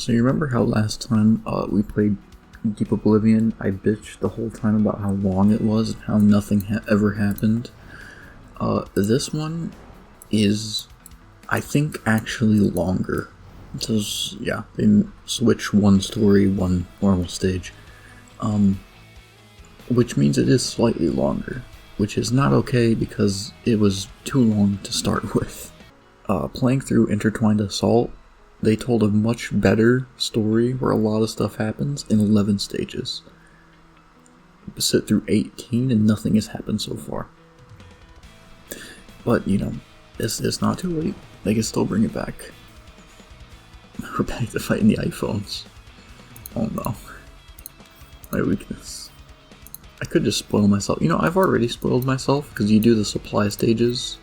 So you remember how last time we played Deep Oblivion, I bitched the whole time about how long it was and how nothing ever happened? This one is, I think, actually longer. So, yeah, they switch one story, one normal stage. Which means it is slightly longer, which is not okay because it was too long to start with. Playing through Intertwined Assault, they told a much better story where a lot of stuff happens in 11 stages. Sit through 18 and nothing has happened so far. But, you know, it's not too late. They can still bring it back. We're back to fighting the iPhones. Oh no. My weakness. I could just spoil myself. You know, I've already spoiled myself because you do the supply stages,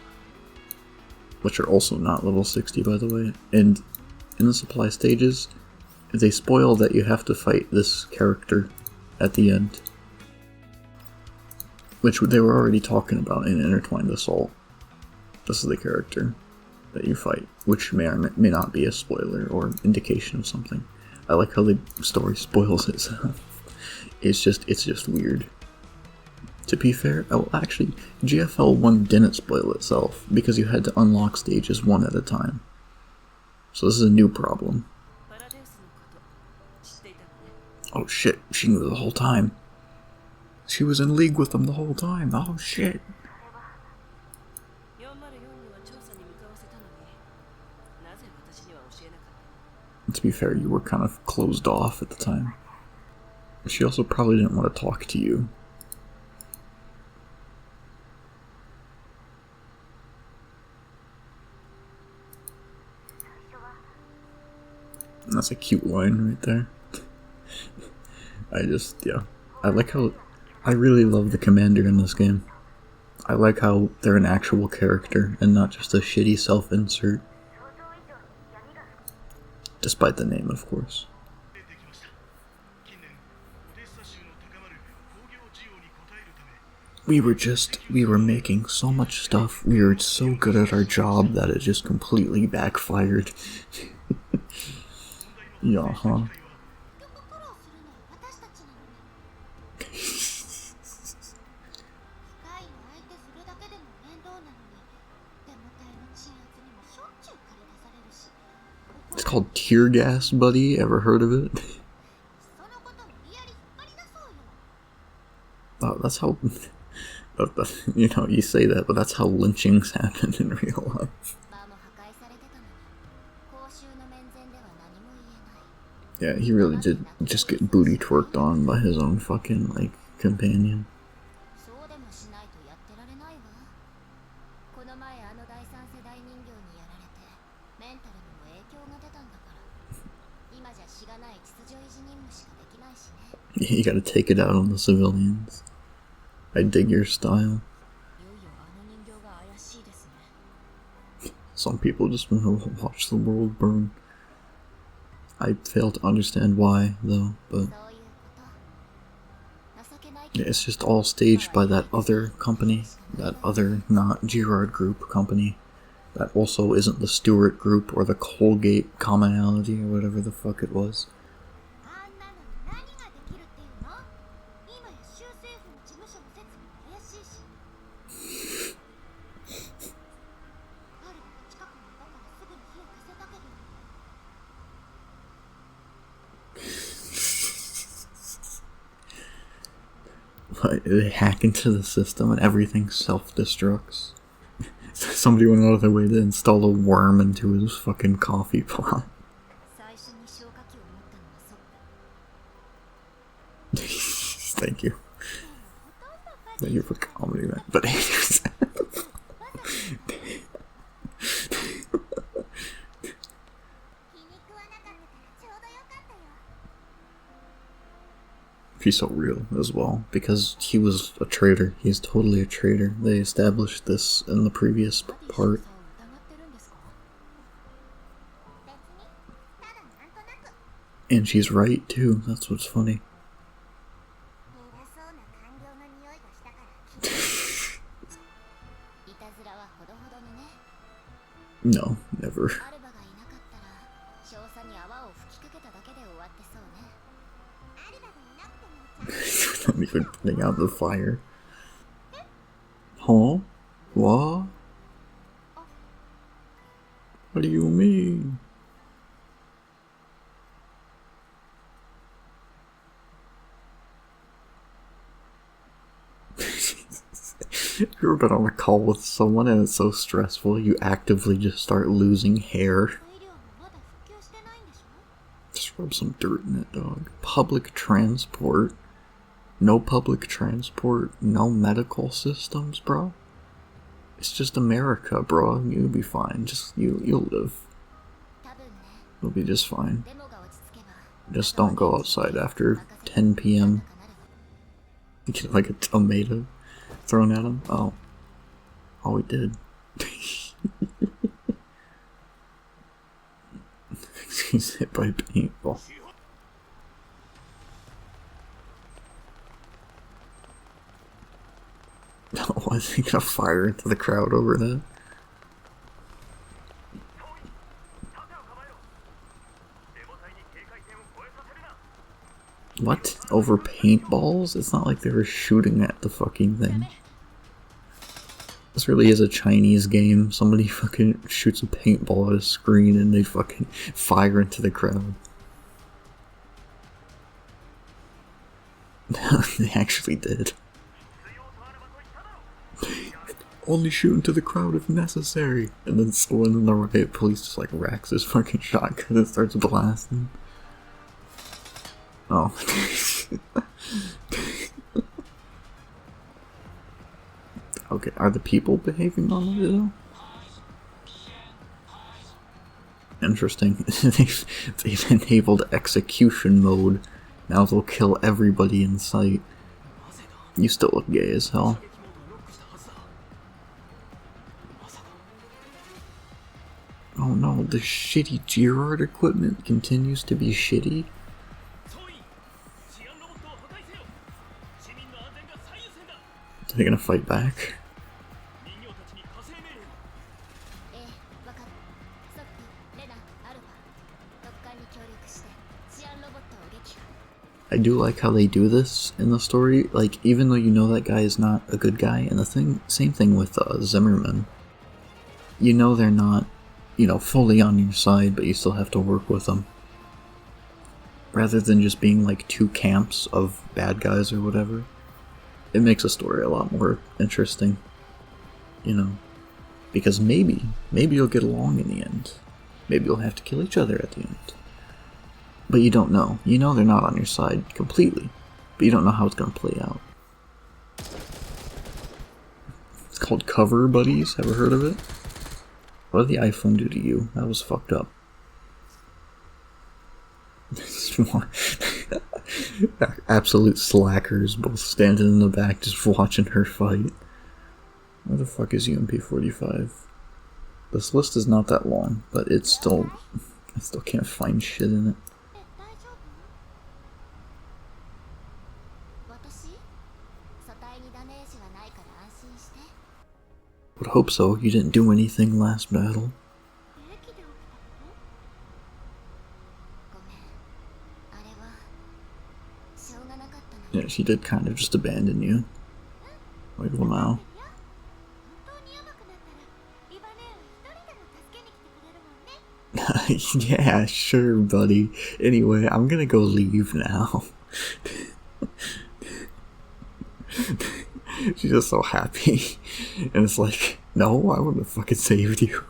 which are also not level 60 by the way, and in the supply stages, they spoil that you have to fight this character at the end, which they were already talking about in Intertwined Assault. This is the character that you fight, which may or may not be a spoiler or indication of something. I like how the story spoils itself. It's just weird. To be fair, actually, GFL1 didn't spoil itself, because you had to unlock stages one at a time. So this is a new problem. Oh shit, she knew the whole time. She was in league with them the whole time, oh shit. To be fair, you were kind of closed off at the time. She also probably didn't want to talk to you. That's a cute line right there. I like how, I really love the commander in this game. I like how they're an actual character and not just a shitty self-insert. Despite the name, of course. We were making so much stuff, we were so good at our job that it just completely backfired. Yeah, huh? It's called tear gas, buddy. Ever heard of it? Oh, that's how... You know, you say that, but that's how lynchings happen in real life. Yeah, he really did just get booty twerked on by his own fucking, like, companion. You gotta take it out on the civilians. I dig your style. Some people just want to watch the world burn. I fail to understand why, though, but... Yeah, it's just all staged by that other company, that other not Girard group company, that also isn't the Stewart group or the Colgate commonality or whatever the fuck it was. But they hack into the system and everything self-destructs. Somebody went out of their way to install a worm into his fucking coffee pot. Thank you. Thank you for commenting that. But he's so real as well, because he was a traitor. He's totally a traitor. They established this in the previous part. And she's right too, that's what's funny. No, never. Not even putting out the fire. Huh? What? What do you mean? Have you ever been on a call with someone and it's so stressful you actively just start losing hair? Just rub some dirt in it, dog. Public transport. No public transport. No medical systems, bro. It's just America, bro. You'll be fine. Just, you'll live. You'll be just fine. Just don't go outside after 10 p.m. You get like a tomato thrown at him. Oh. Oh, he did. He's hit by a paintball. Oh, I think gonna fire into the crowd over that. What? Over paintballs? It's not like they were shooting at the fucking thing. This really is a Chinese game. Somebody fucking shoots a paintball at a screen and they fucking fire into the crowd. They actually did. Only shoot into the crowd if necessary. And then someone in the riot police just like racks his fucking shotgun and starts blasting. Oh. Okay, are the people behaving normally though? Interesting. they've enabled execution mode. Now they'll kill everybody in sight. You still look gay as hell. Oh no, the shitty Girard equipment continues to be shitty. Are they gonna fight back? I do like how they do this in the story, like, even though you know that guy is not a good guy, and same thing with Zimmerman. You know they're not, you know, fully on your side, but you still have to work with them. Rather than just being like two camps of bad guys or whatever. It makes a story a lot more interesting, you know, because maybe you'll get along in the end. Maybe you'll have to kill each other at the end. But you don't know. You know they're not on your side completely, but you don't know how it's going to play out. It's called Cover Buddies. Ever heard of it? What did the iPhone do to you? That was fucked up. Absolute slackers, both standing in the back just watching her fight. Where the fuck is UMP-45? This list is not that long, but I still can't find shit in it. Would hope so. You didn't do anything last battle. Yeah, she did kind of just abandon you. Like, well, now. Yeah, sure, buddy. Anyway, I'm gonna go leave now. She's just so happy. And it's like, no, I wouldn't have fucking saved you.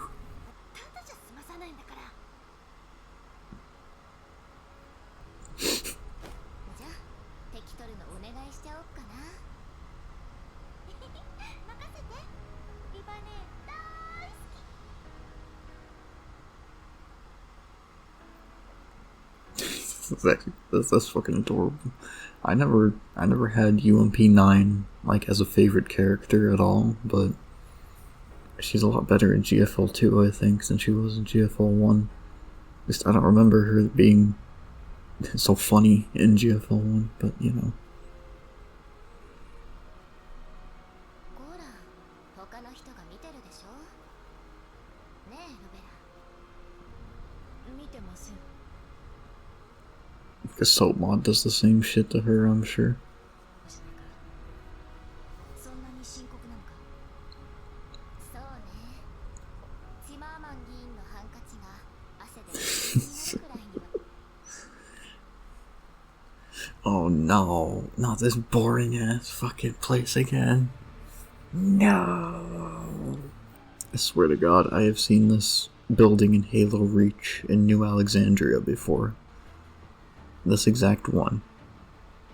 That's fucking adorable. I never had UMP9 like as a favorite character at all, but she's a lot better in GFL2, I think, than she was in GFL1. At least I don't remember her being so funny in GFL1, but you know. The soap mod does the same shit to her, I'm sure. Oh no, not this boring ass fucking place again. No! I swear to God, I have seen this building in Halo Reach in New Alexandria before. This exact one.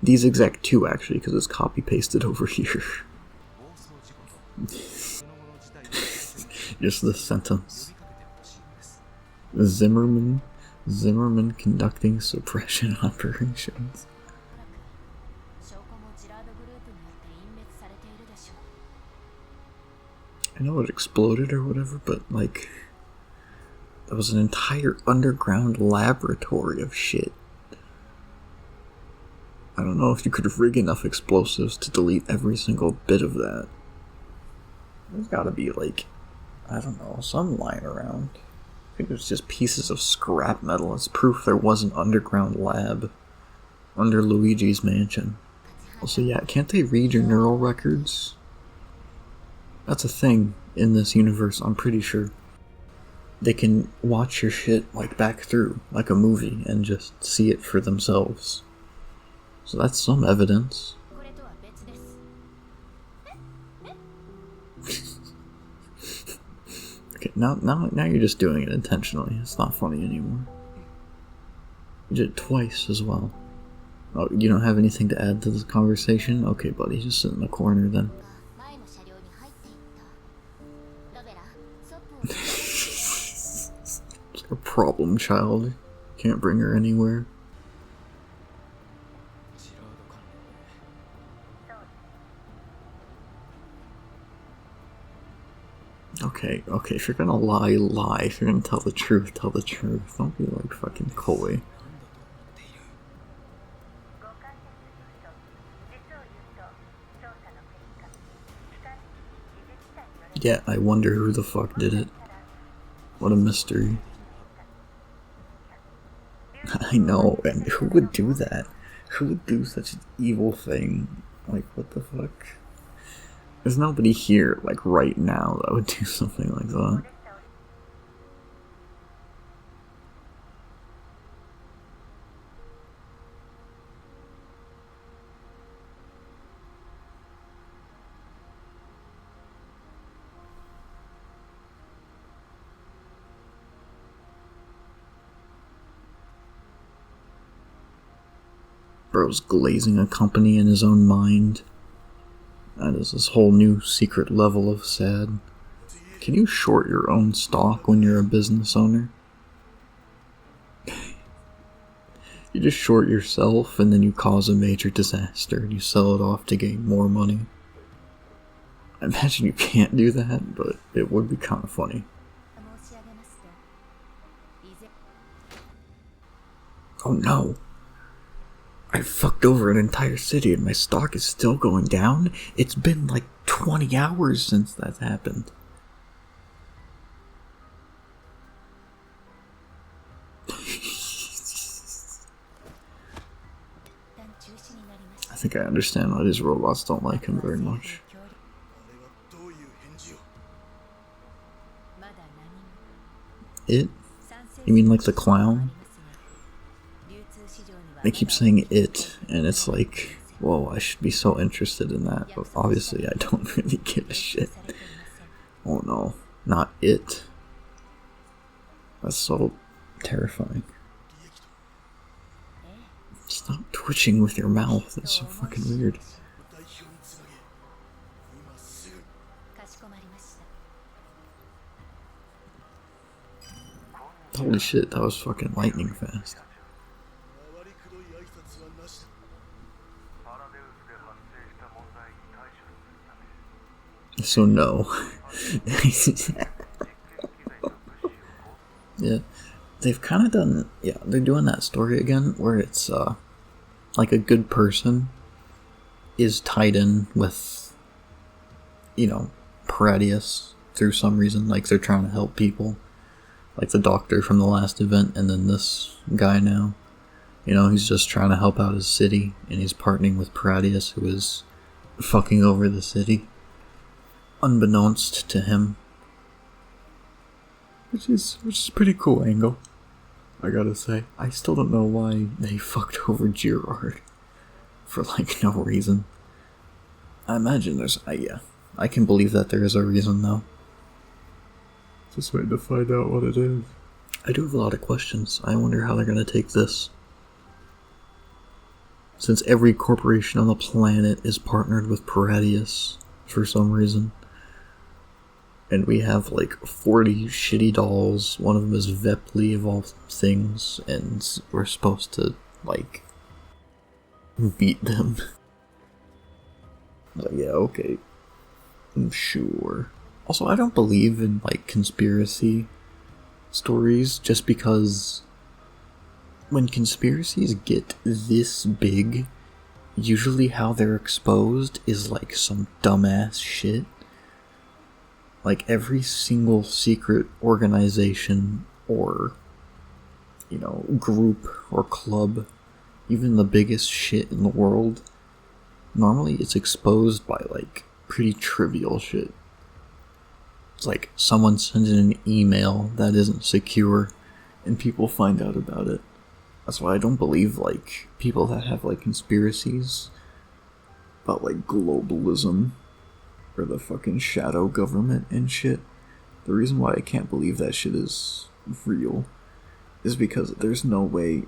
These exact two, actually, because it's copy-pasted over here. Just this sentence. Zimmerman conducting suppression operations. I know it exploded or whatever, but like, that was an entire underground laboratory of shit. I don't know if you could rig enough explosives to delete every single bit of that. There's gotta be like, I don't know, some lying around. I think it's just pieces of scrap metal as proof there was an underground lab under Luigi's mansion. Also, yeah, can't they read your neural records? That's a thing in this universe, I'm pretty sure. They can watch your shit like back through, like a movie, and just see it for themselves. So that's some evidence. Okay, now you're just doing it intentionally. It's not funny anymore. You did it twice as well. Oh, you don't have anything to add to this conversation? Okay, buddy, just sit in the corner then. It's like a problem child. Can't bring her anywhere. Okay, if you're gonna lie. If you're gonna tell the truth, tell the truth. Don't be like fucking coy. Yeah, I wonder who the fuck did it. What a mystery. I know, and who would do that? Who would do such an evil thing? Like, what the fuck? There's nobody here, like, right now that would do something like that. Bro's glazing a company in his own mind. That is this whole new secret level of sad. Can you short your own stock when you're a business owner? You just short yourself and then you cause a major disaster and you sell it off to gain more money. I imagine you can't do that, but it would be kind of funny. Oh no! I fucked over an entire city and my stock is still going down? It's been like 20 hours since that's happened. I think I understand why these robots don't like him very much. It? You mean like the clown? They keep saying it, and it's like, whoa, I should be so interested in that, but obviously I don't really give a shit. Oh no, not it. That's so terrifying. Stop twitching with your mouth, that's so fucking weird. Holy shit, that was fucking lightning fast. So no. Yeah, they've kind of done, yeah, they're doing that story again where it's like a good person is tied in with, you know, Paradius through some reason, like they're trying to help people, like the doctor from the last event and then this guy now. You know, he's just trying to help out his city, and he's partnering with Paradius, who is fucking over the city, unbeknownst to him. Which is a pretty cool angle, I gotta say. I still don't know why they fucked over Girard for like no reason. I imagine there's, yeah, I can believe that there is a reason though. Just waiting to find out what it is. I do have a lot of questions. I wonder how they're gonna take this. Since every corporation on the planet is partnered with Paradius for some reason. And we have like 40 shitty dolls. One of them is Vepli of all things. And we're supposed to, like, beat them. But yeah, okay. I'm sure. Also, I don't believe in, like, conspiracy stories just because when conspiracies get this big, usually how they're exposed is like some dumbass shit. Like every single secret organization or, you know, group or club, even the biggest shit in the world, normally it's exposed by like pretty trivial shit. It's like someone sends in an email that isn't secure and people find out about it. That's why I don't believe, like, people that have, like, conspiracies about, like, globalism or the fucking shadow government and shit. The reason why I can't believe that shit is real is because there's no way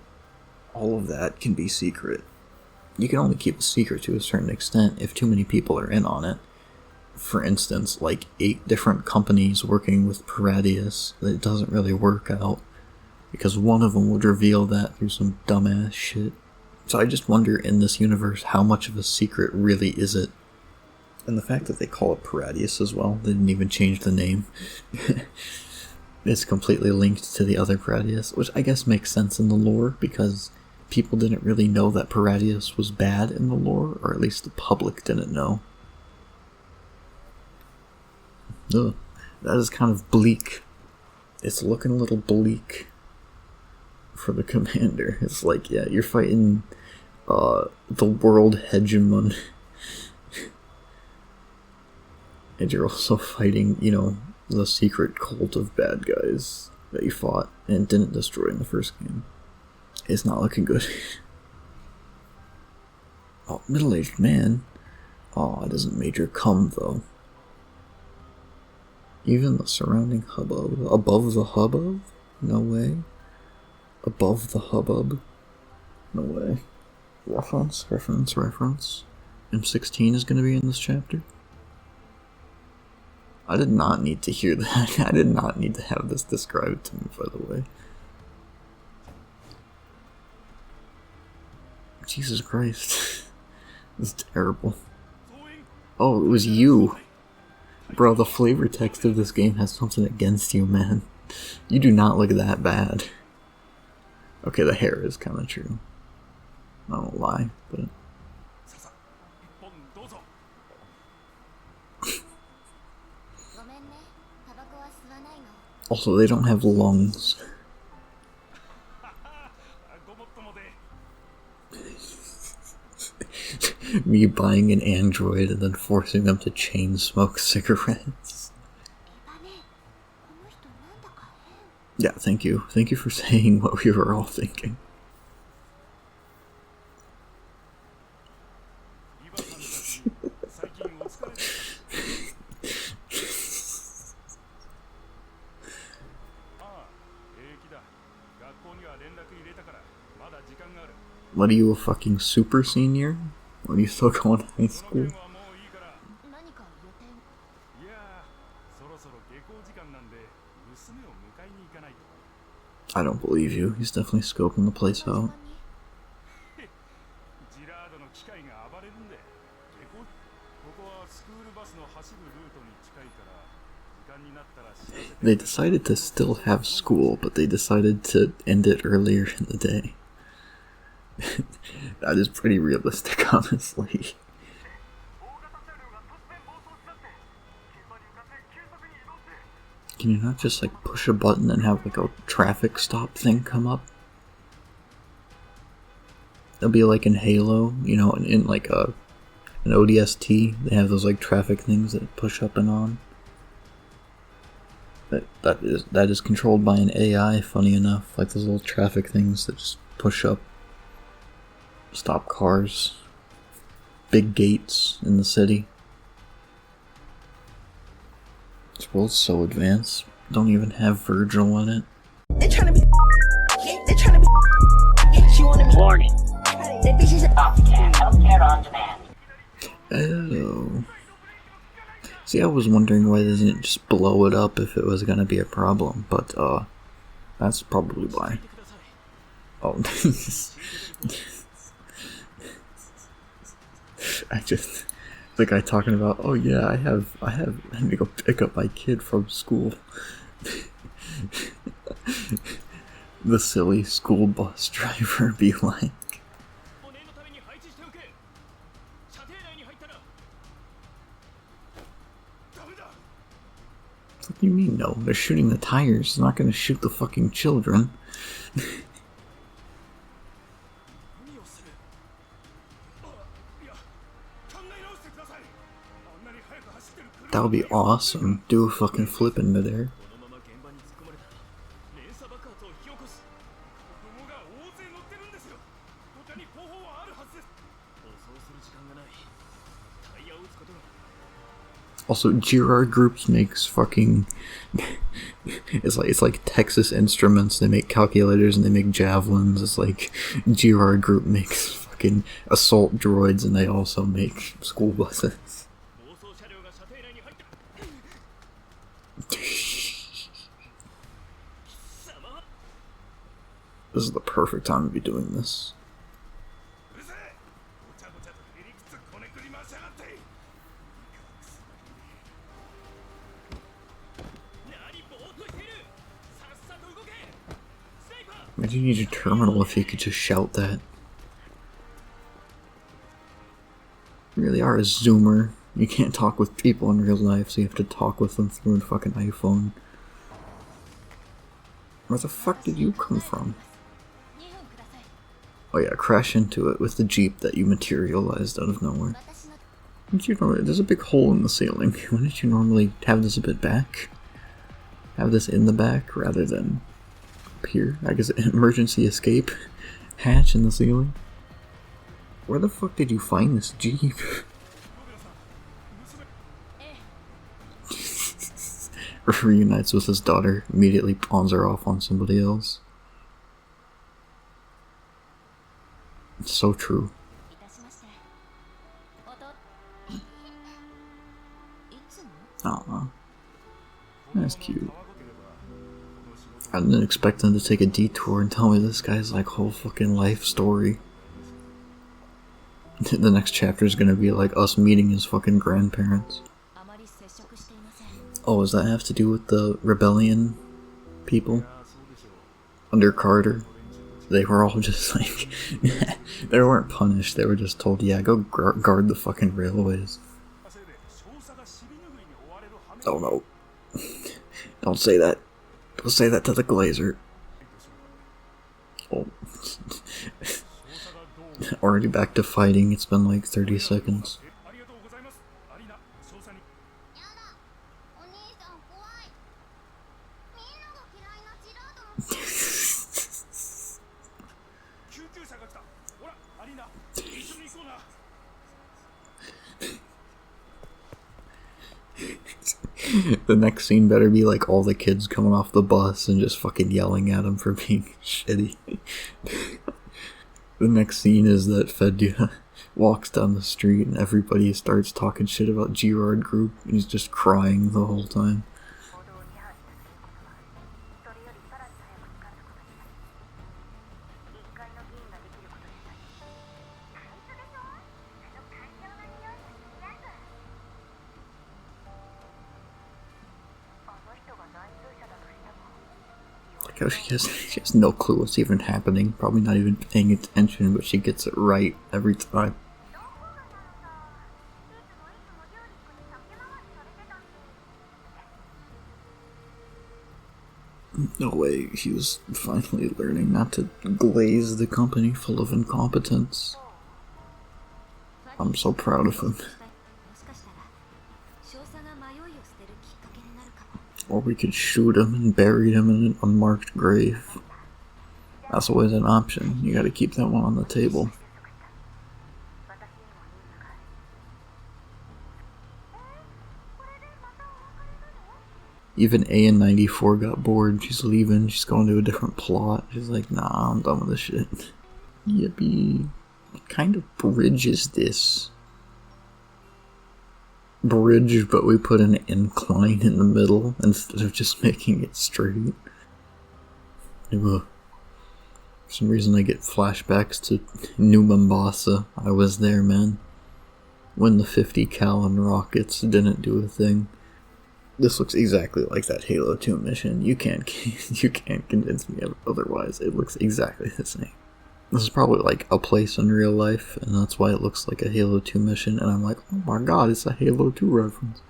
all of that can be secret. You can only keep a secret to a certain extent if too many people are in on it. For instance, like, 8 different companies working with Paradius, that doesn't really work out. Because one of them would reveal that through some dumbass shit. So I just wonder in this universe how much of a secret really is it. And the fact that they call it Paradius as well, they didn't even change the name. It's completely linked to the other Paradius, which I guess makes sense in the lore, because people didn't really know that Paradius was bad in the lore, or at least the public didn't know. Ugh, that is kind of bleak. It's looking a little bleak for the commander. It's like, yeah, you're fighting the world hegemon. And you're also fighting, you know, the secret cult of bad guys that you fought and didn't destroy in the first game. It's not looking good. Oh, middle-aged man. Oh, it doesn't major come, though. Even the surrounding hubbub. Above the hubbub? No way. Above the hubbub? No way. Reference. M16 is going to be in this chapter? I did not need to hear that. I did not need to have this described to me, by the way. Jesus Christ. This is terrible. Oh, it was you. Bro, the flavor text of this game has something against you, man. You do not look that bad. Okay, the hair is kind of true. I don't lie, but... Also, they don't have lungs. Me buying an android and then forcing them to chain smoke cigarettes. Yeah, thank you. Thank you for saying what we were all thinking. What are you, a fucking super senior? When you still going to high school? I don't believe you. He's definitely scoping the place out. They decided to still have school, but they decided to end it earlier in the day. That is pretty realistic, honestly. Can you not just like push a button and have like a traffic stop thing come up? It'll be like in Halo, you know, in like an ODST, they have those like traffic things that push up and on. That is controlled by an AI, funny enough, like those little traffic things that just push up, stop cars, big gates in the city. This world's so advanced. Don't even have Virgil in it. They're trying to be. They're trying to be. She wanted me. Warning. That bitch is a. Healthcare on demand. Oh. See, I was wondering why they didn't just blow it up if it was gonna be a problem, but, that's probably why. Oh, I just, the guy talking about, oh yeah, I had to go pick up my kid from school. The silly school bus driver be like, what do you mean no? They're shooting the tires, they're not gonna shoot the fucking children. That would be awesome. Do a fucking flip in midair. Also, Girard Groups makes fucking... it's like Texas Instruments. They make calculators and they make javelins. It's like Girard Group makes fucking assault droids and they also make school buses. This is the perfect time to be doing this. Imagine you need your terminal if you could just shout that. You really are a zoomer. You can't talk with people in real life, so you have to talk with them through a fucking iPhone. Where the fuck did you come from? Oh yeah, crash into it with the Jeep that you materialized out of nowhere. Wouldn't you normally, there's a big hole in the ceiling. Wouldn't you normally have this a bit back? Have this in the back rather than up here? I guess an emergency escape hatch in the ceiling. Where the fuck did you find this Jeep? Reunites with his daughter, immediately pawns her off on somebody else. It's so true. Aw. That's cute. I didn't expect them to take a detour and tell me this guy's like whole fucking life story. The next chapter is gonna be like us meeting his fucking grandparents. Oh, does that have to do with the rebellion people? Under Carter? They were all just like... they weren't punished, they were just told, yeah, go guard the fucking railways. Oh no. Don't say that. Don't say that to the Glazer. Oh. Already back to fighting, it's been like 30 seconds. The next scene better be like all the kids coming off the bus and just fucking yelling at him for being shitty. The next scene is that Fedya walks down the street and everybody starts talking shit about Girard Group and he's just crying the whole time. Like how she has no clue what's even happening, probably not even paying attention, but she gets it right every time. No way, he was finally learning not to glaze the company full of incompetence. I'm so proud of him. Or we could shoot him and bury him in an unmarked grave. That's always an option. You gotta keep that one on the table. Even A94 got bored. She's leaving. She's going to a different plot. She's like, nah, I'm done with this shit. Yippee. What kind of bridge is this? Bridge, but we put an incline in the middle instead of just making it straight. Ugh. For some reason I get flashbacks to New Mombasa. I was there, man. When the 50 cal and rockets didn't do a thing. This looks exactly like that Halo 2 mission. You can't convince me otherwise. It looks exactly the same. This is probably like a place in real life, and that's why it looks like a Halo 2 mission, and I'm like, oh my god, it's a Halo 2 reference.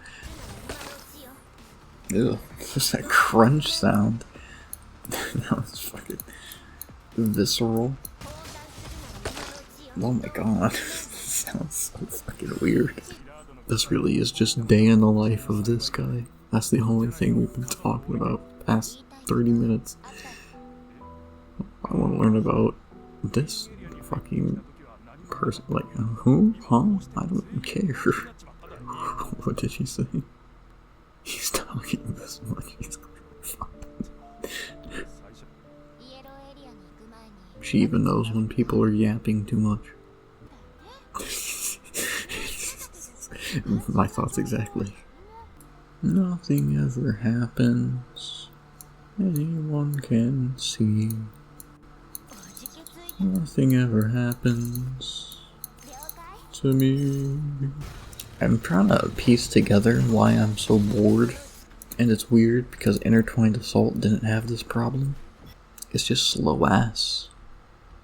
Ew, just that crunch sound. That was fucking visceral. Oh my god, this sounds so fucking weird. This really is just day in the life of this guy. That's the only thing we've been talking about past 30 minutes. I want to learn about this fucking person. Like, who? Huh? I don't care. What did she say? He's talking this much. He's fucking. She even knows when people are yapping too much. My thoughts exactly. Nothing ever happens. Anyone can see. Nothing ever happens to me. I'm trying to piece together why I'm so bored. And it's weird because Intertwined Assault didn't have this problem. It's just slow ass.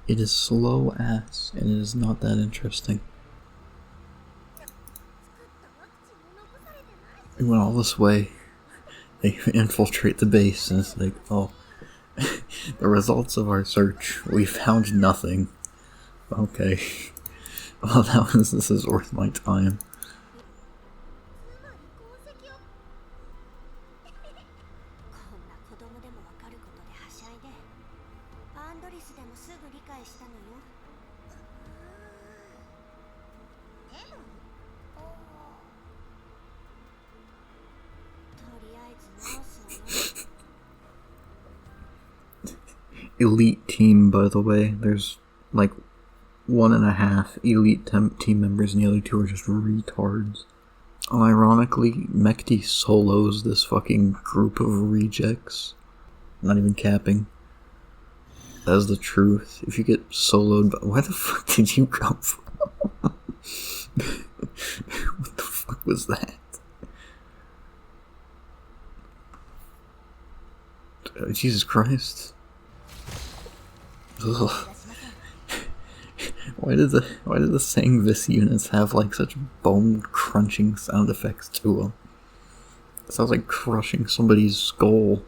It is slow ass, and it is not that interesting. We went all this way, they infiltrate the base, and it's like, oh, the results of our search, we found nothing. Okay, well this is worth my time. Elite team, by the way. There's like 1.5 elite team members, and the other 2 are just retards. Unironically, Mekti solos this fucking group of rejects. Not even capping. That's the truth. If you get soloed, where the fuck did you come from? What the fuck was that? Jesus Christ. Ugh. Why did the Sangvis units have like such bone crunching sound effects to them? It sounds like crushing somebody's skull.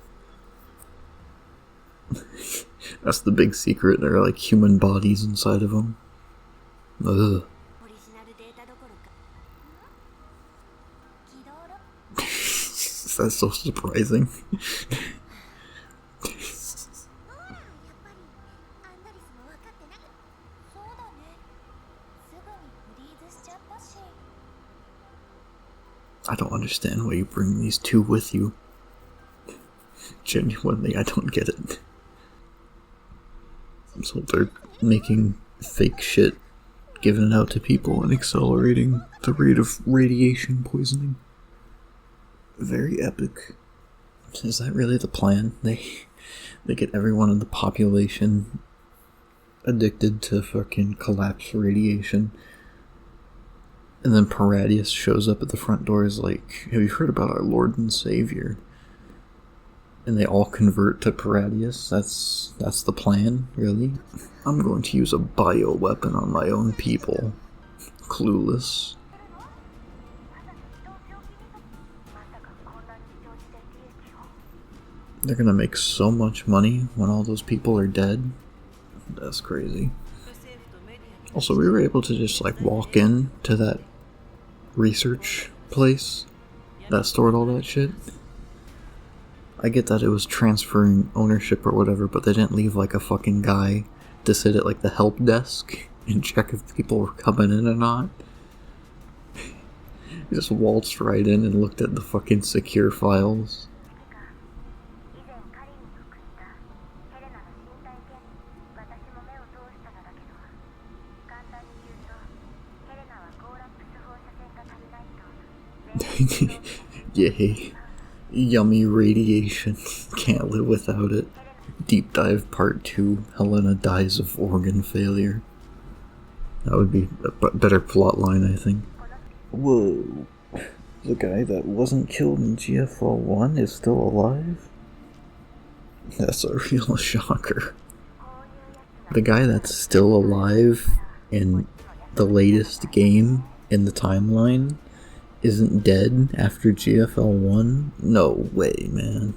That's the big secret. There are like human bodies inside of them. Ugh. That's so surprising. I don't understand why you bring these 2 with you. Genuinely, I don't get it. So they're making fake shit, giving it out to people, and accelerating the rate of radiation poisoning. Very epic. Is that really the plan? They get everyone in the population addicted to fucking collapse radiation. And then Paradius shows up at the front door, is like, have you heard about our Lord and Savior? And they all convert to Paradius. That's the plan, really? I'm going to use a bioweapon on my own people. Clueless. They're gonna make so much money when all those people are dead. That's crazy. Also, we were able to just like walk in to that research place that stored all that shit. I get that it was transferring ownership or whatever, but they didn't leave like a fucking guy to sit at like the help desk and check if people were coming in or not. He just waltzed right in and looked at the fucking secure files. Yay. Yummy radiation. Can't live without it. Deep Dive Part 2. Helena dies of organ failure. That would be a better plot line, I think. Whoa. The guy that wasn't killed in GFL1 is still alive? That's a real shocker. The guy that's still alive in the latest game in the timeline isn't dead after GFL1? No way, man.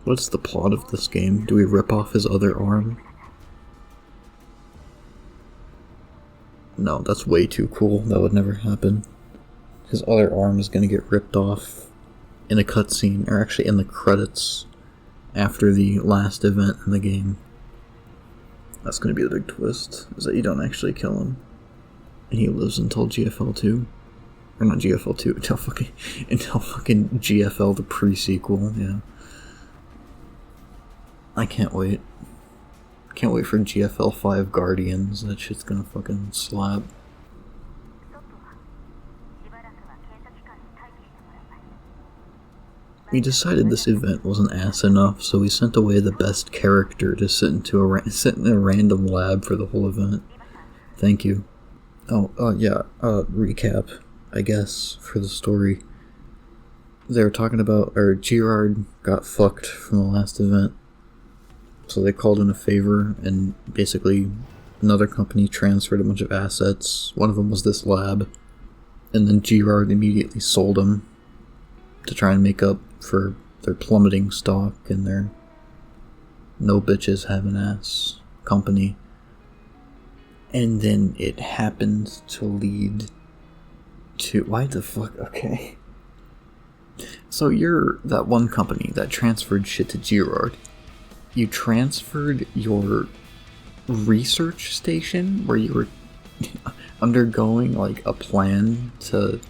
What's the plot of this game? Do we rip off his other arm? No, that's way too cool. That would never happen. His other arm is gonna get ripped off in a cutscene, or actually in the credits after the last event in the game. That's gonna be the big twist, is that you don't actually kill him. And he lives until GFL2. Or not GFL2, until fucking GFL the pre-sequel, yeah. I can't wait. Can't wait for GFL5 Guardians, that shit's gonna fucking slap. We decided this event wasn't ass enough, so we sent away the best character to sit in a random lab for the whole event. Thank you. Recap, I guess, for the story. They were talking about, Girard got fucked from the last event. So they called in a favor, and basically another company transferred a bunch of assets. One of them was this lab. And then Girard immediately sold them to try and make up for their plummeting stock and their no bitches have an ass company. And then it happened to lead to... Why the fuck? Okay. So you're that one company that transferred shit to Girard. You transferred your research station where you were undergoing like a plan to...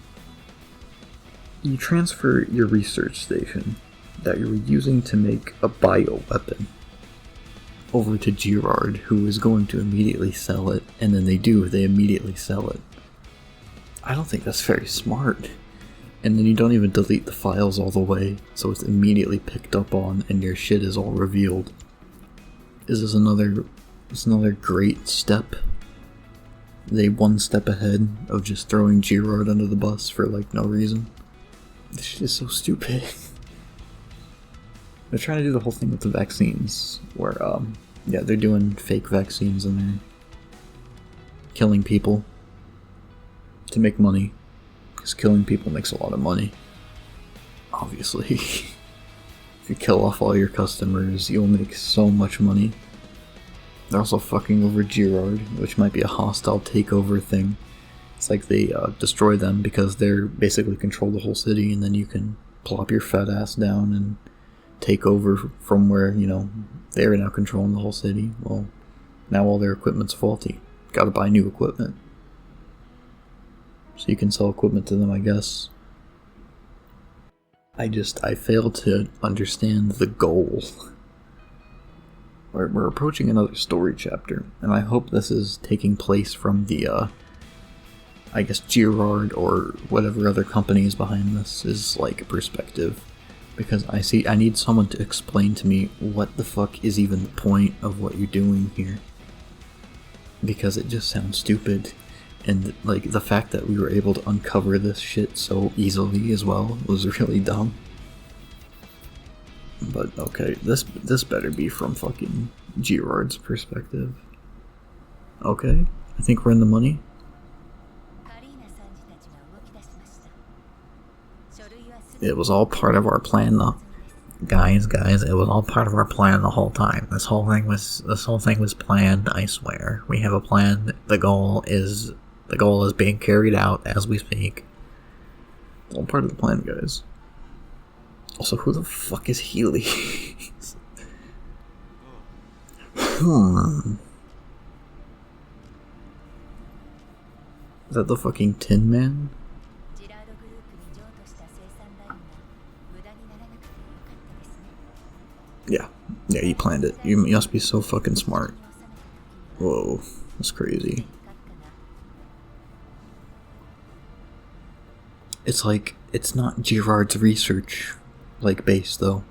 You transfer your research station that you were using to make a bioweapon over to Girard, who is going to immediately sell it, and then they immediately sell it. I don't think that's very smart. And then you don't even delete the files all the way, so it's immediately picked up on and your shit is all revealed. Is this another great step? They one step ahead of just throwing Girard under the bus for like no reason. This shit is so stupid. They're trying to do the whole thing with the vaccines, where they're doing fake vaccines and they're killing people to make money. Because killing people makes a lot of money. Obviously. If you kill off all your customers, you'll make so much money. They're also fucking over Girard, which might be a hostile takeover thing. It's like they destroy them because they're basically control the whole city, and then you can plop your fat ass down and take over from where, they're now controlling the whole city. Well, now all their equipment's faulty. Gotta buy new equipment. So you can sell equipment to them, I guess. I fail to understand the goal. We're approaching another story chapter, and I hope this is taking place from the, Girard or whatever other company is behind this is, perspective. Because I need someone to explain to me what the fuck is even the point of what you're doing here. Because it just sounds stupid. And, the fact that we were able to uncover this shit so easily as well was really dumb. But, okay, this better be from fucking Girard's perspective. Okay, I think we're in the money. It was all part of our plan, though. Guys, it was all part of our plan the whole time. This whole thing was planned, I swear. We have a plan. The goal is being carried out as we speak. All part of the plan, guys. Also, who the fuck is Healy? Is that the fucking Tin Man? Yeah, you planned it. You must be so fucking smart. Whoa, that's crazy. It's like, it's not Girard's research, like, base, though.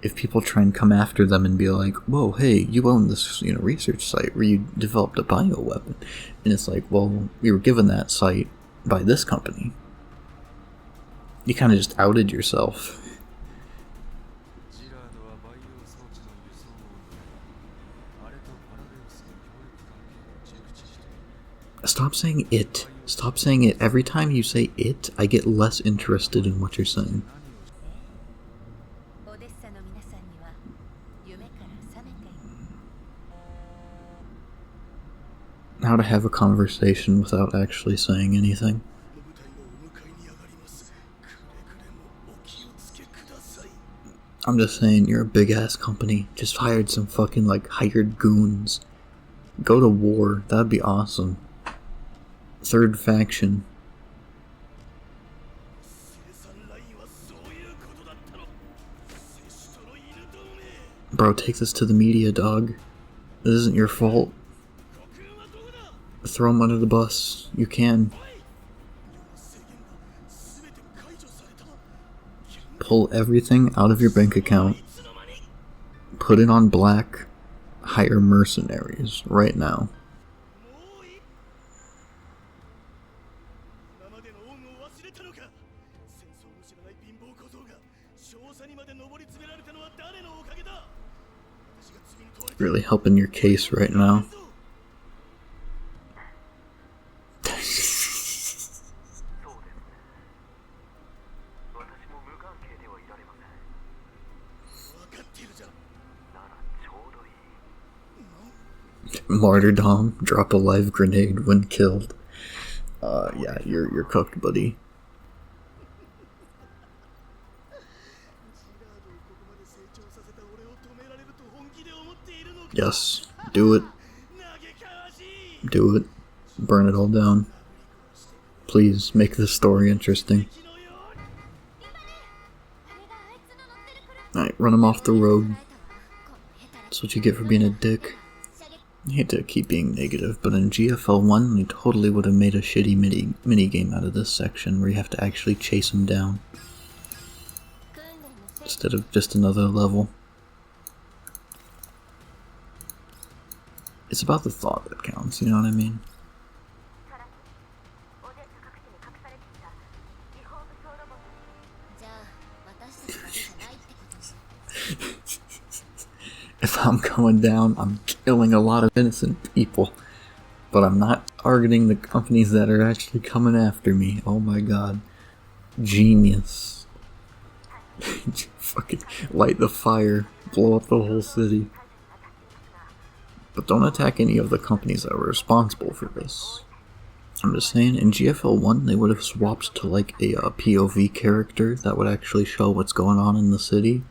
If people try and come after them and be like, whoa, hey, you own this, research site where you developed a bioweapon. And it's like, well, we were given that site by this company. You kind of just outed yourself. Stop saying it. Stop saying it. Every time you say it, I get less interested in what you're saying. How to have a conversation without actually saying anything. I'm just saying, you're a big ass company. Just hired some fucking, hired goons. Go to war. That'd be awesome. Third faction. Bro, take this to the media, dog. This isn't your fault. Throw him under the bus. You can. Pull everything out of your bank account. Put it on black. Hire mercenaries right now. Really helping your case right now. Martyrdom, drop a live grenade when killed. Yeah, you're cooked, buddy. Yes, do it. Do it. Burn it all down. Please, make this story interesting. Alright, run him off the road. That's what you get for being a dick. I hate to keep being negative, but in GFL1, we totally would have made a shitty mini-game out of this section where you have to actually chase him down. Instead of just another level. It's about the thought that counts, you know what I mean? If I'm going down, I'm killing a lot of innocent people. But I'm not targeting the companies that are actually coming after me. Oh my god. Genius. Fucking light the fire. Blow up the whole city. But don't attack any of the companies that were responsible for this. I'm just saying, in GFL1 they would have swapped to a POV character that would actually show what's going on in the city,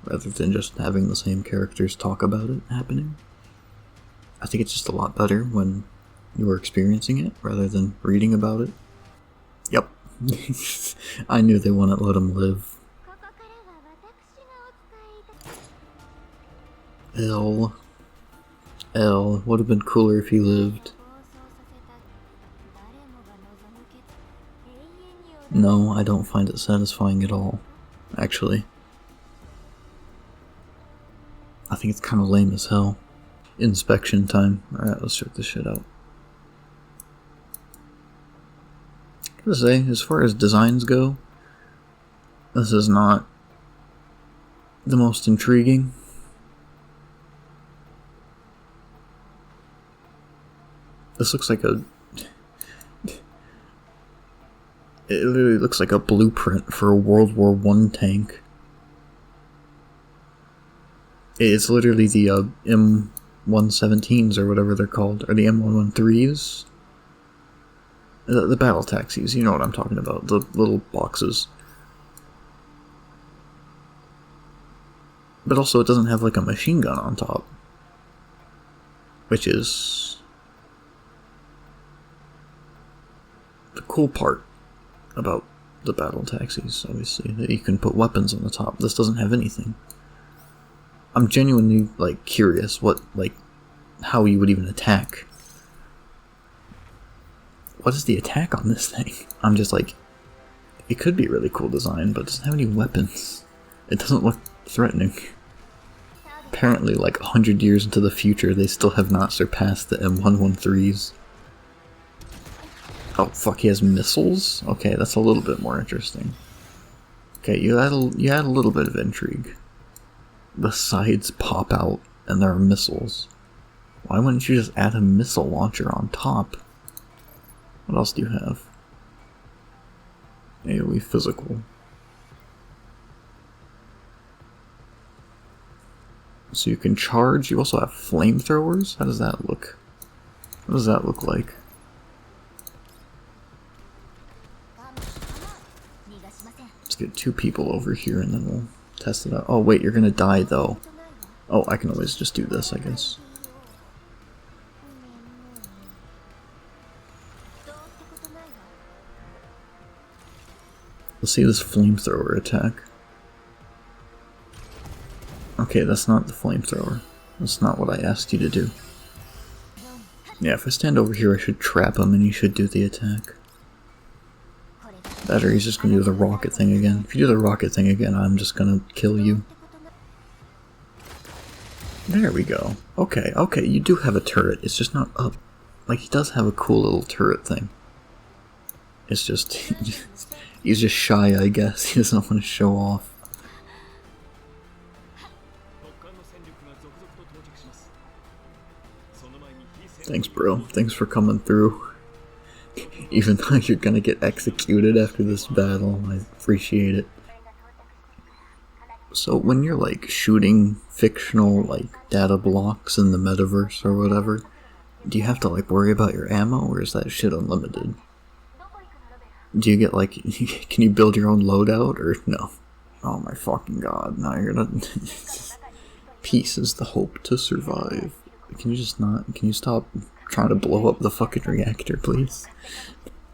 rather than just having the same characters talk about it happening. I think it's just a lot better when you're experiencing it, rather than reading about it. Yep. I knew they wouldn't let him live. L would have been cooler if he lived. No, I don't find it satisfying at all, actually. I think it's kind of lame as hell. Inspection time. Alright, let's check this shit out. I gotta say, as far as designs go, this is not the most intriguing. This looks like a... It literally looks like a blueprint for a World War I tank. It's literally the M117s or whatever they're called, or the M113s. The battle taxis, you know what I'm talking about, the little boxes. But also it doesn't have like a machine gun on top. Which is the cool part about the battle taxis, obviously, that you can put weapons on the top. This doesn't have anything. I'm genuinely, like, curious how you would even attack. What is the attack on this thing? I'm just like, it could be a really cool design, but it doesn't have any weapons. It doesn't look threatening. Apparently, like 100 years into the future, they still have not surpassed the M113s. Oh fuck, he has missiles? Okay, that's a little bit more interesting. Okay, you add a little bit of intrigue. The sides pop out, and there are missiles. Why wouldn't you just add a missile launcher on top? What else do you have? AoE physical. So you can charge. You also have flamethrowers? How does that look? What does that look like? Let's get 2 people over here and then we'll test it out. Oh wait, you're gonna die though. Oh, I can always just do this, I guess. Let's see this flamethrower attack. Okay, that's not the flamethrower. That's not what I asked you to do. Yeah, if I stand over here I should trap him and he should do the attack. That or he's just gonna do the rocket thing again. If you do the rocket thing again, I'm just gonna kill you. There we go. Okay, okay, you do have a turret. It's just not up. Like, he does have a cool little turret thing. It's just... he's just shy, I guess. He doesn't want to show off. Thanks, bro. Thanks for coming through. Even though you're gonna get executed after this battle, I appreciate it. So when you're like shooting fictional like data blocks in the metaverse or whatever, do you have to like worry about your ammo, or is that shit unlimited? Do you get like, can you build your own loadout, or no? Oh my fucking god, now you're gonna... Peace is the hope to survive. Can you just not, can you stop trying to blow up the fucking reactor, please?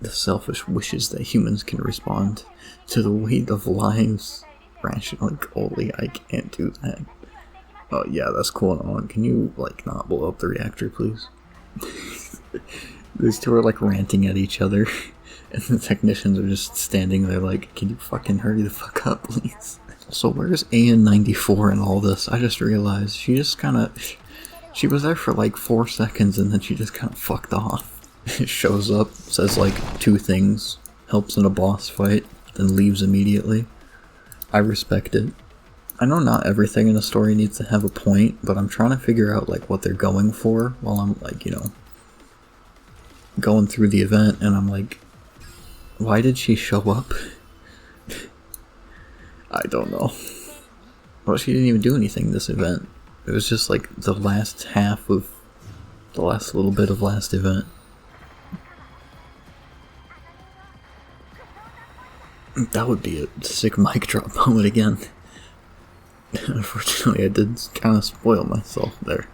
The selfish wishes that humans can respond to the weight of lives. Rational, like, holy, I can't do that. Oh yeah, that's cool and all. Can you, like, not blow up the reactor, please? These two are, like, ranting at each other. And the technicians are just standing there like, can you fucking hurry the fuck up, please? So where's AN94 in all this? I just realized she just kinda... She was there for like 4 seconds and then she just kinda fucked off. Shows up, says like 2 things, helps in a boss fight, then leaves immediately. I respect it. I know not everything in a story needs to have a point, but I'm trying to figure out like what they're going for while I'm like, you know, going through the event, and I'm like, why did she show up? I don't know. Well, she didn't even do anything this event. It was just like the last half of the last little bit of last event. That would be a sick mic drop moment again. Unfortunately, I did kind of spoil myself there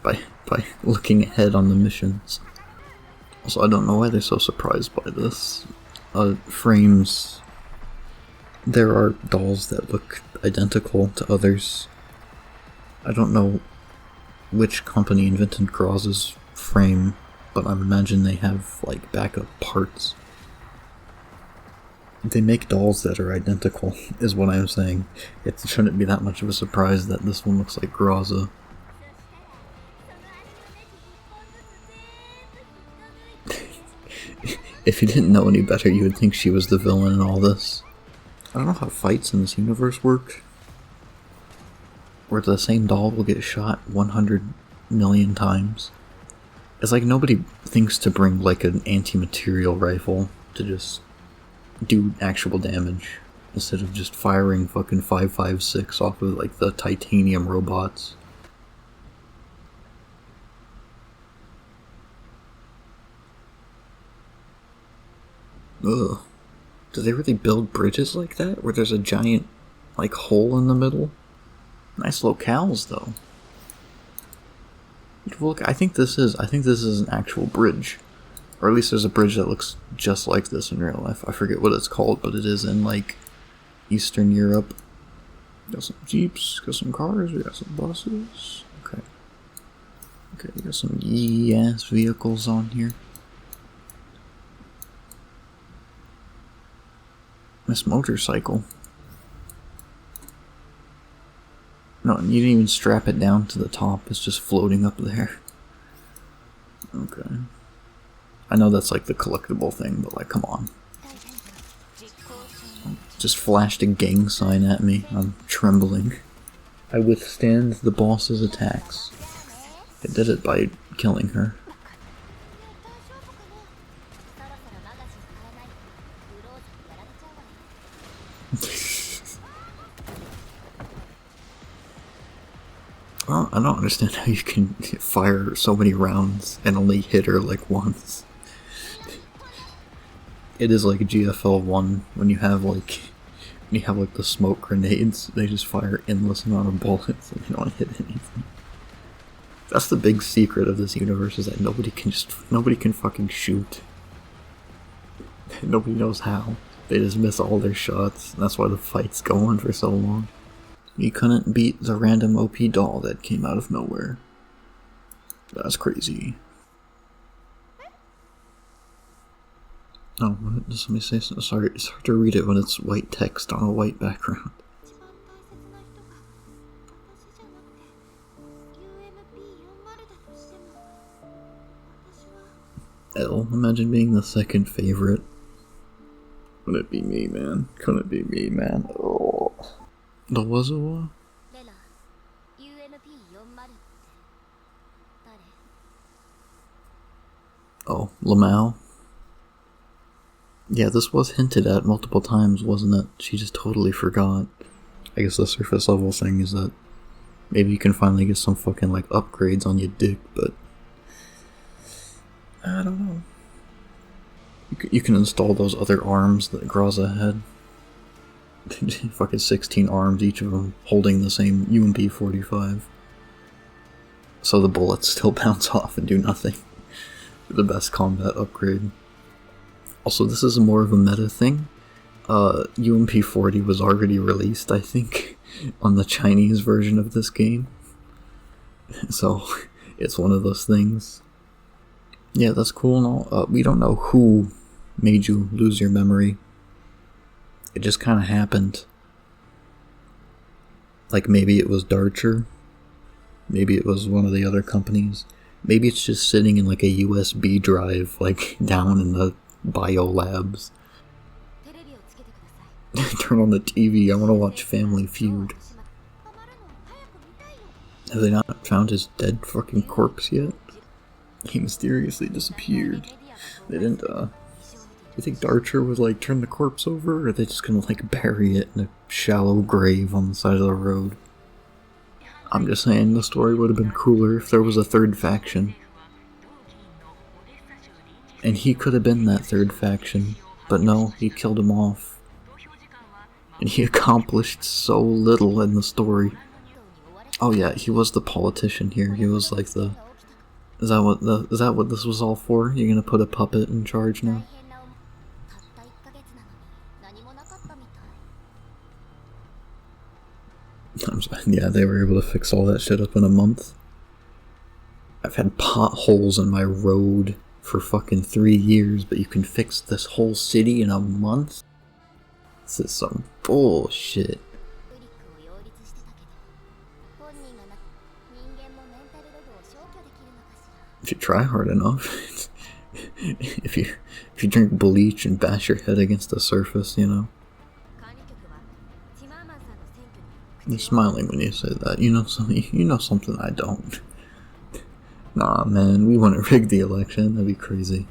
by looking ahead on the missions. Also, I don't know why they're so surprised by this. Frames. There are dolls that look identical to others. I don't know which company invented Graz's frame, but I imagine they have like backup parts. They make dolls that are identical, is what I'm saying. It shouldn't be that much of a surprise that this one looks like Graza. If you didn't know any better, you would think she was the villain in all this. I don't know how fights in this universe work, where the same doll will get shot 100 million times. It's like nobody thinks to bring like an anti-material rifle to just do actual damage. instead of just firing fucking 5.56 off of like the titanium robots. Ugh. Do they really build bridges like that, where there's a giant, like, hole in the middle? Nice locales, though. Look, I think this is an actual bridge. Or at least there's a bridge that looks just like this in real life. I forget what it's called, but it is in, like, Eastern Europe. Got some jeeps, got some cars, we got some buses. Okay. Okay, we got some yee-ass vehicles on here. This motorcycle. No, and you didn't even strap it down to the top, it's just floating up there. Okay. I know that's like the collectible thing, but like, come on. Just flashed a gang sign at me. I'm trembling. I withstand the boss's attacks. I did it by killing her. Well, I don't understand how you can fire so many rounds and only hit her like once. It is like GFL1 when you have like the smoke grenades. They just fire endless amount of bullets and they don't hit anything. That's the big secret of this universe, is that nobody can fucking shoot. Nobody knows how. They just miss all their shots, and that's why the fight's go on for so long. You couldn't beat the random OP doll that came out of nowhere. That's crazy. Oh, what did somebody say? Sorry, it's hard to read it when it's white text on a white background. L, imagine being the second favorite. Couldn't it be me, man? Couldn't it be me, man? Oh. The Wazawa? Oh, Lamau? Yeah, this was hinted at multiple times, wasn't it? She just totally forgot. I guess the surface level thing is that maybe you can finally get some fucking like upgrades on your dick, but I don't know. You can install those other arms that Graza had. Fucking 16 arms, each of them holding the same UMP-45. So the bullets still bounce off and do nothing. The best combat upgrade. Also, this is more of a meta thing. UMP-40 was already released, I think, on the Chinese version of this game. So, it's one of those things. Yeah, that's cool and all. We don't know who made you lose your memory. It just kind of happened. Like, maybe it was Darcher. Maybe it was one of the other companies. Maybe it's just sitting in like a USB drive, like, down in the bio labs. Turn on the TV, I want to watch Family Feud. Have they not found his dead fucking corpse yet? He mysteriously disappeared. They didn't, you think Darcher would, like, turn the corpse over, or are they just gonna, like, bury it in a shallow grave on the side of the road? I'm just saying, the story would have been cooler if there was a third faction. And he could have been that third faction, but no, he killed him off. And he accomplished so little in the story. Oh yeah, he was the politician here. He was like the... Is that what this was all for? You're gonna put a puppet in charge now? Yeah, they were able to fix all that shit up in a month. I've had potholes in my road for fucking 3 years, but you can fix this whole city in a month? This is some bullshit. If you try hard enough. if you drink bleach and bash your head against the surface, you know. You're smiling when you say that. You know something I don't. Nah, man, we want to rig the election. That'd be crazy.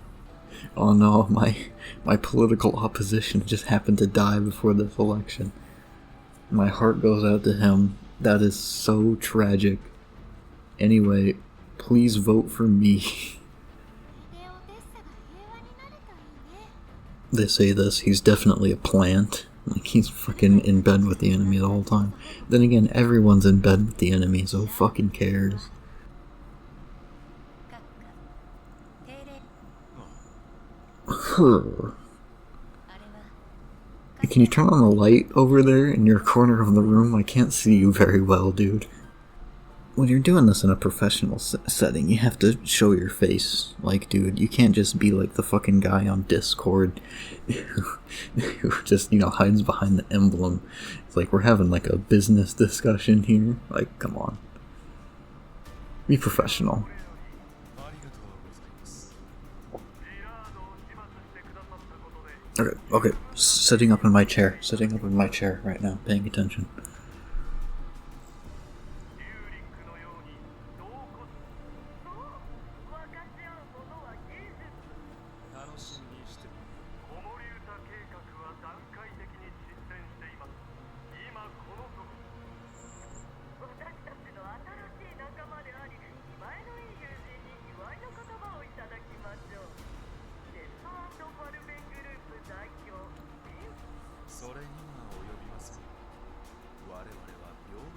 Oh no, my political opposition just happened to die before this election. My heart goes out to him. That is so tragic. Anyway, please vote for me. They say this, he's definitely a plant. Like, he's fucking in bed with the enemy the whole time. Then again, everyone's in bed with the enemy, so who fucking cares? Can you turn on the light over there in your corner of the room? I can't see you very well, dude. When you're doing this in a professional setting, you have to show your face. Like, dude, you can't just be like the fucking guy on Discord who just, you know, hides behind the emblem. It's like we're having like a business discussion here. Like, come on. Be professional. Okay, sitting up in my chair right now, paying attention.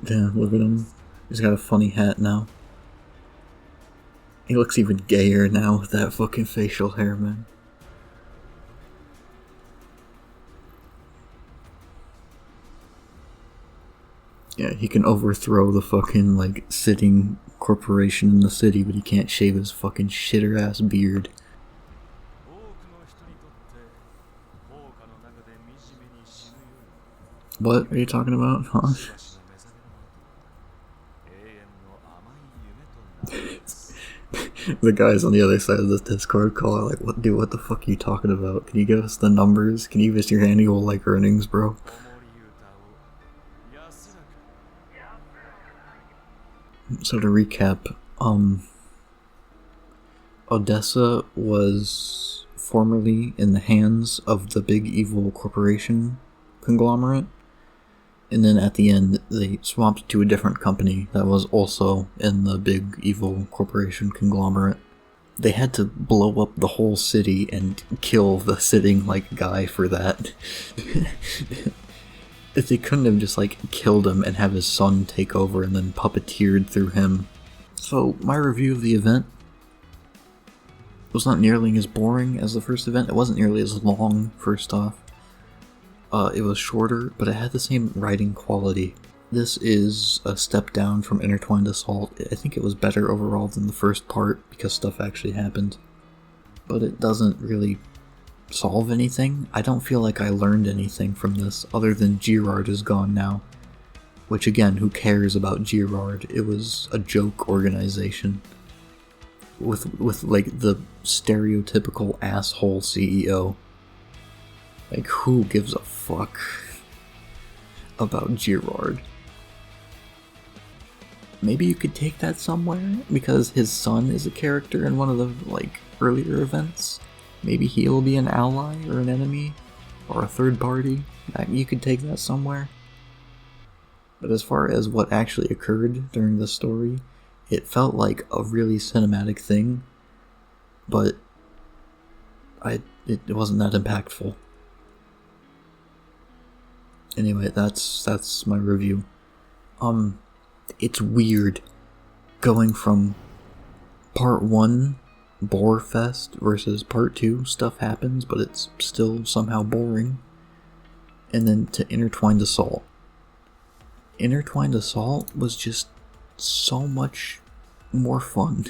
Damn, look at him. He's got a funny hat now. He looks even gayer now with that fucking facial hair, man. Yeah, he can overthrow the fucking, like, sitting corporation in the city, but he can't shave his fucking shitter-ass beard. What are you talking about, huh? The guys on the other side of this Discord call are like, what, dude, what the fuck are you talking about? Can you give us the numbers? Can you give us your annual, like, earnings, bro? So to recap, Odessa was formerly in the hands of the big evil corporation conglomerate, and then at the end they swapped to a different company that was also in the big evil corporation conglomerate. They had to blow up the whole city and kill the sitting, like, guy for that. If they couldn't have just, like, killed him and have his son take over and then puppeteered through him. So, my review of the event was not nearly as boring as the first event. It wasn't nearly as long, first off. It was shorter, but it had the same writing quality. This is a step down from Intertwined Assault. I think it was better overall than the first part, because stuff actually happened. But it doesn't really solve anything. I don't feel like I learned anything from this, other than Girard is gone now. Which, again, who cares about Girard? It was a joke organization. With like, the stereotypical asshole CEO. Like, who gives a fuck about Girard? Maybe you could take that somewhere, because his son is a character in one of the, like, earlier events. Maybe he'll be an ally or an enemy, or a third party. You could take that somewhere. But as far as what actually occurred during the story, it felt like a really cinematic thing, but it wasn't that impactful. Anyway, that's my review. It's weird going from part 1, Bore Fest, versus part 2, stuff happens, but it's still somehow boring, and then to Intertwined Assault. Intertwined Assault was just so much more fun.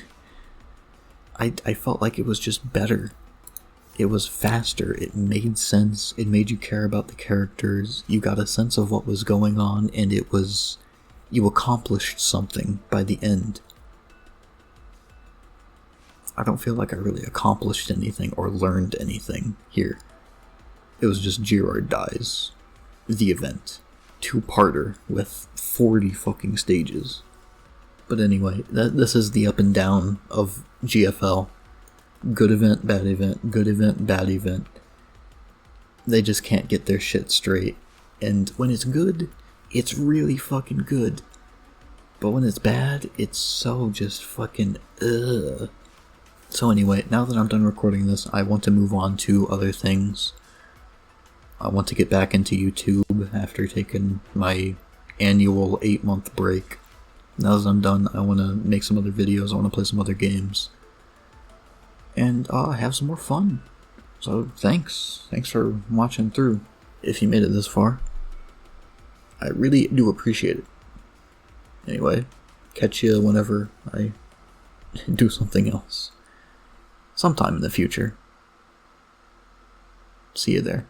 I felt like it was just better. It was faster, it made sense, it made you care about the characters, you got a sense of what was going on, and you accomplished something by the end. I don't feel like I really accomplished anything or learned anything here. It was just Girard dies. The event. 2-parter with 40 fucking stages. But anyway, this is the up and down of GFL. Good event, bad event, good event, bad event. They just can't get their shit straight. And when it's good, it's really fucking good. But when it's bad, it's so just fucking ugh. So anyway, now that I'm done recording this, I want to move on to other things. I want to get back into YouTube after taking my annual 8-month break. Now that I'm done, I want to make some other videos, I want to play some other games. And have some more fun. So thanks for watching through. If you made it this far, I really do appreciate it. Anyway, catch you whenever I do something else. Sometime in the future. See you there.